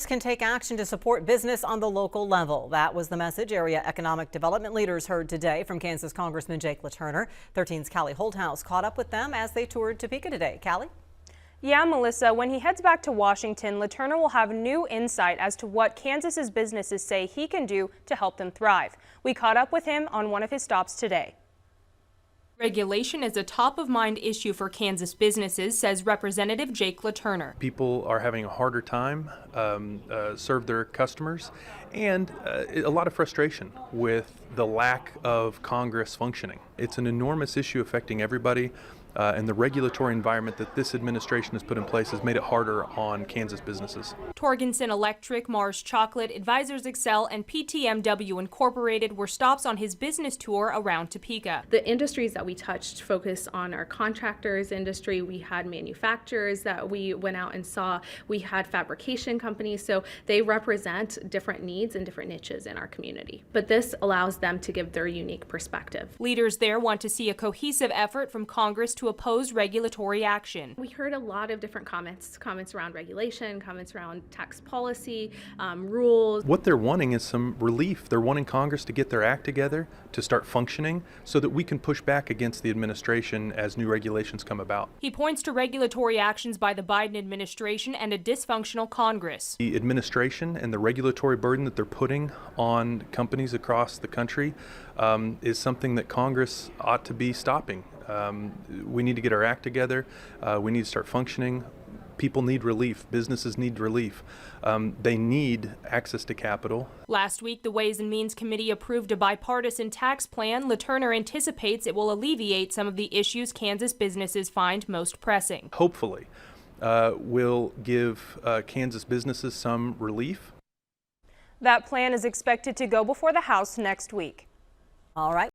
can take action to support business on the local level. That was the message area economic development leaders heard today from Kansas Congressman LaTurner. 13's Callie Holthouse caught up with them as they toured Topeka today. Callie? Yeah, Melissa, when he heads back to Washington, LaTurner will have new insight as to what Kansas's businesses say he can do to help them thrive. We caught up with him on one of his stops today. Regulation is a top-of-mind issue for Kansas businesses, says Representative LaTurner. People are having a harder time serve their customers, and a lot of frustration with the lack of Congress functioning. It's an enormous issue affecting everybody. And the regulatory environment that this administration has put in place has made it harder on Kansas businesses. Torgenson Electric, Mars Chocolate, Advisors Excel, and PTMW Incorporated were stops on his business tour around Topeka. The industries that we touched focus on our contractors industry. We had manufacturers that we went out and saw. We had fabrication companies, so they represent different needs and different niches in our community. But this allows them to give their unique perspective. Leaders there want to see a cohesive effort from Congress to oppose regulatory action. We heard a lot of different comments around regulation, comments around tax policy, rules. What they're wanting is some relief. They're wanting Congress to get their act together, to start functioning, so that we can push back against the administration as new regulations come about. He points to regulatory actions by the Biden administration and a dysfunctional Congress. The administration and the regulatory burden that they're putting on companies across the country is something that Congress ought to be stopping. We need to get our act together. We need to start functioning. People need relief. Businesses need relief. They need access to capital. Last week, the Ways and Means Committee approved a bipartisan tax plan. LaTurner anticipates it will alleviate some of the issues Kansas businesses find most pressing. Hopefully, will give Kansas businesses some relief. That plan is expected to go before the House next week. All right.